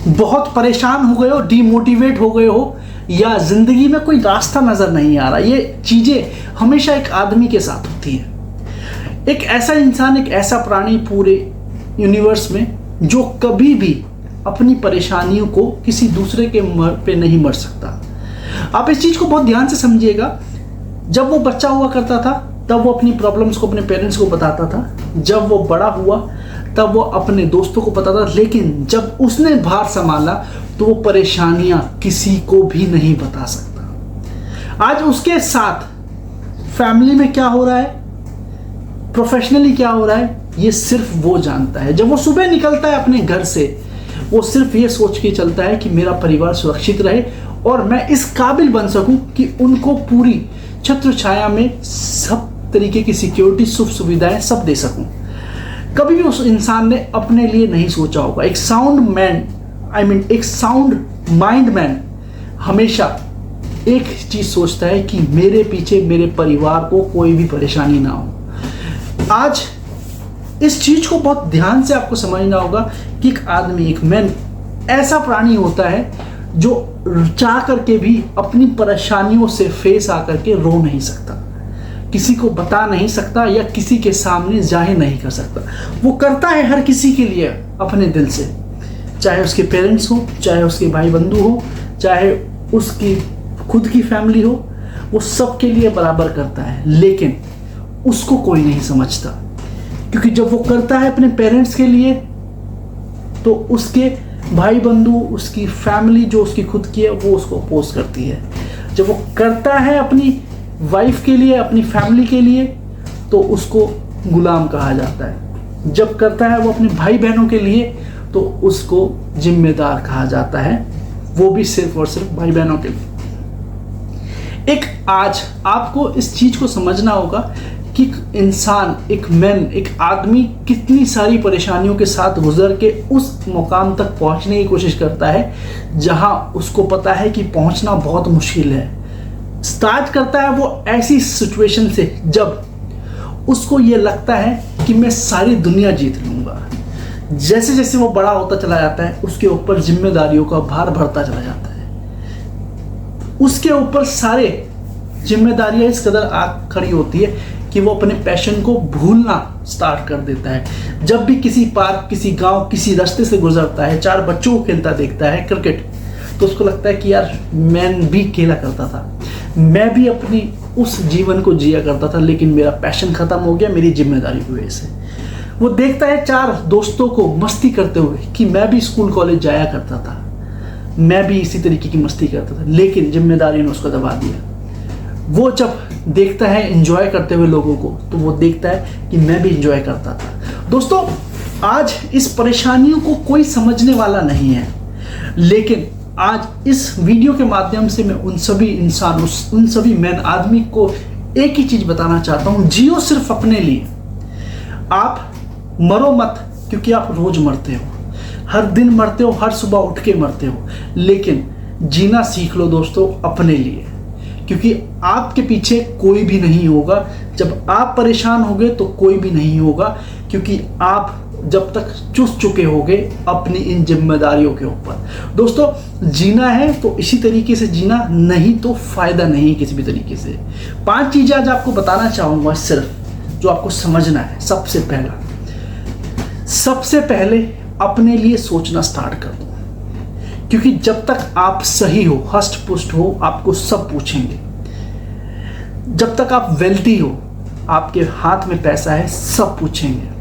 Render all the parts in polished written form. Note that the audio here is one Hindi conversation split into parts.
बहुत परेशान हो गए हो, डीमोटिवेट हो गए हो, या जिंदगी में कोई रास्ता नजर नहीं आ रहा, ये चीजें हमेशा एक आदमी के साथ होती है। एक ऐसा इंसान, एक ऐसा प्राणी पूरे यूनिवर्स में जो कभी भी अपनी परेशानियों को किसी दूसरे के पे नहीं मर सकता। आप इस चीज को बहुत ध्यान से समझिएगा। जब वो बच्चा हुआ करता था तब वो अपनी प्रॉब्लम्स को अपने पेरेंट्स को बताता था, जब वो बड़ा हुआ तब वो अपने दोस्तों को बताता था, लेकिन जब उसने भार संभाला तो वो परेशानियां किसी को भी नहीं बता सकता। आज उसके साथ फैमिली में क्या हो रहा है, प्रोफेशनली क्या हो रहा है, ये सिर्फ वो जानता है। जब वो सुबह निकलता है अपने घर से, वो सिर्फ ये सोच के चलता है कि मेरा परिवार सुरक्षित रहे और मैं इस काबिल बन सकूं कि उनको पूरी छत्र छाया में सब तरीके की सिक्योरिटी, सुख सुविधाएं सब दे सकूं। कभी भी उस इंसान ने अपने लिए नहीं सोचा होगा। एक साउंड मैन, एक साउंड माइंड मैन हमेशा एक चीज सोचता है कि मेरे पीछे मेरे परिवार को कोई भी परेशानी ना हो। आज इस चीज को बहुत ध्यान से आपको समझना होगा कि एक आदमी, एक मैन ऐसा प्राणी होता है जो चाह करके भी अपनी परेशानियों से फेस आकर के रो नहीं सकता, किसी को बता नहीं सकता या किसी के सामने जाहिर नहीं कर सकता। वो करता है हर किसी के लिए अपने दिल से, चाहे उसके पेरेंट्स हो, चाहे उसके भाई बंधु हो, चाहे उसकी खुद की फैमिली हो, वो सबके लिए बराबर करता है। लेकिन उसको कोई नहीं समझता, क्योंकि जब वो करता है अपने पेरेंट्स के लिए तो उसके भाई बंधु, उसकी फैमिली जो उसकी खुद की है वो उसको अपोज करती है। जब वो करता है अपनी वाइफ के लिए, अपनी फैमिली के लिए, तो उसको गुलाम कहा जाता है। जब करता है वो अपने भाई बहनों के लिए तो उसको जिम्मेदार कहा जाता है, वो भी सिर्फ और सिर्फ भाई बहनों के लिए। एक आज आपको इस चीज को समझना होगा कि इंसान, एक मैन, एक आदमी कितनी सारी परेशानियों के साथ गुजर के उस मुकाम तक पहुंचने की कोशिश करता है जहां उसको पता है कि पहुंचना बहुत मुश्किल है। स्टार्ट करता है वो ऐसी सिचुएशन से जब उसको ये लगता है कि मैं सारी दुनिया जीत लूंगा। जैसे जैसे वो बड़ा होता चला जाता है उसके ऊपर जिम्मेदारियों का भार बढ़ता चला जाता है, उसके ऊपर सारे जिम्मेदारियां इस कदर आग खड़ी होती है कि वो अपने पैशन को भूलना स्टार्ट कर देता है। जब भी किसी पार्क, किसी गांव, किसी रास्ते से गुजरता है, 4 बच्चों को खेलता देखता है क्रिकेट, तो उसको लगता है कि यार मैं भी खेला करता था, मैं भी अपनी उस जीवन को जिया करता था, लेकिन मेरा पैशन खत्म हो गया मेरी जिम्मेदारी की वजह से। वो देखता है 4 दोस्तों को मस्ती करते हुए कि मैं भी स्कूल कॉलेज जाया करता था, मैं भी इसी तरीके की मस्ती करता था, लेकिन जिम्मेदारी ने उसको दबा दिया। वो जब देखता है एंजॉय करते हुए लोगों को, तो वो देखता है कि मैं भी एंजॉय करता था। दोस्तों, आज इस परेशानियों को कोई समझने वाला नहीं है, लेकिन आज इस वीडियो के माध्यम से मैं उन सभी इंसान, उन सभी मैन आदमी को एक ही चीज बताना चाहता हूं, जियो सिर्फ अपने लिए। आप मरो मत, क्योंकि आप रोज मरते हो, हर दिन मरते हो, हर सुबह उठ के मरते हो, लेकिन जीना सीख लो दोस्तों अपने लिए, क्योंकि आपके पीछे कोई भी नहीं होगा। जब आप परेशान होगे तो कोई भी नहीं होगा, क्योंकि आप जब तक चुस चुके होगे अपनी इन जिम्मेदारियों के ऊपर। दोस्तों, जीना है तो इसी तरीके से जीना, नहीं तो फायदा नहीं किसी भी तरीके से। 5 चीजें आज आपको बताना चाहूंगा सिर्फ, जो आपको समझना है। सबसे पहले अपने लिए सोचना स्टार्ट कर दो, क्योंकि जब तक आप सही हो, हष्ट पुष्ट हो, आपको सब पूछेंगे। जब तक आप वेल्थी हो, आपके हाथ में पैसा है, सब पूछेंगे।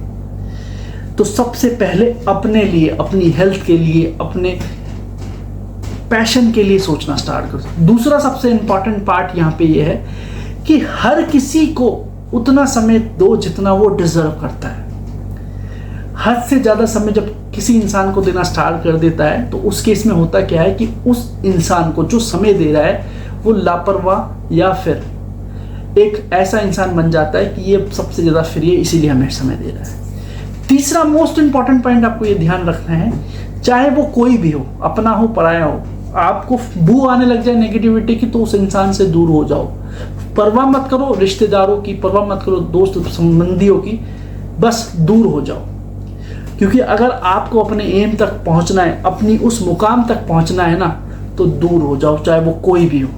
तो सबसे पहले अपने लिए, अपनी हेल्थ के लिए, अपने पैशन के लिए सोचना स्टार्ट करो। दूसरा सबसे इंपॉर्टेंट पार्ट यहाँ पे ये है कि हर किसी को उतना समय दो जितना वो डिजर्व करता है। हद से ज्यादा समय जब किसी इंसान को देना स्टार्ट कर देता है तो उस केस में होता क्या है कि उस इंसान को जो समय दे रहा है वो लापरवाह या फिर एक ऐसा इंसान बन जाता है कि ये सबसे ज्यादा फ्री है, इसीलिए हमें समय दे रहा है। तीसरा मोस्ट इंपॉर्टेंट पॉइंट आपको ये ध्यान रखना है, चाहे वो कोई भी हो, अपना हो पराया हो, आपको बू आने लग जाए नेगेटिविटी की तो उस इंसान से दूर हो जाओ। परवाह मत करो रिश्तेदारों की, परवाह मत करो दोस्त संबंधियों की, बस दूर हो जाओ। क्योंकि अगर आपको अपने एम तक पहुंचना है, अपनी उस मुकाम तक पहुंचना है ना, तो दूर हो जाओ, चाहे वो कोई भी हो।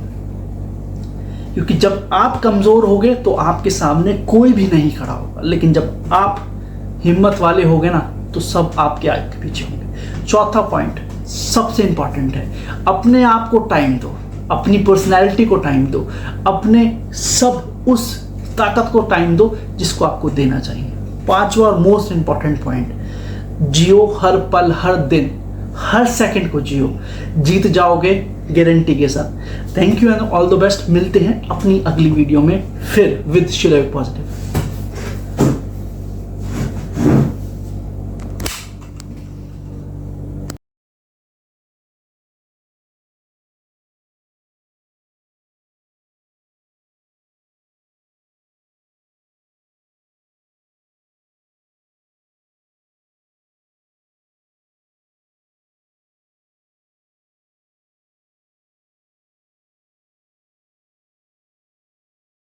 क्योंकि जब आप कमजोर होगे तो आपके सामने कोई भी नहीं खड़ा होगा, लेकिन जब आप हिम्मत वाले होगे ना, तो सब आपके आगे पीछे होंगे। चौथा पॉइंट सबसे इंपॉर्टेंट है, अपने आप को टाइम दो, अपनी पर्सनैलिटी को टाइम दो, अपने सब उस ताकत को टाइम दो जिसको आपको देना चाहिए। पांचवा और मोस्ट इंपॉर्टेंट पॉइंट, जियो हर पल, हर दिन, हर सेकंड को जियो, जीत जाओगे गारंटी के साथ। Thank you and all the best. मिलते हैं अपनी अगली वीडियो में फिर विद शिलाविक पॉजिटिव।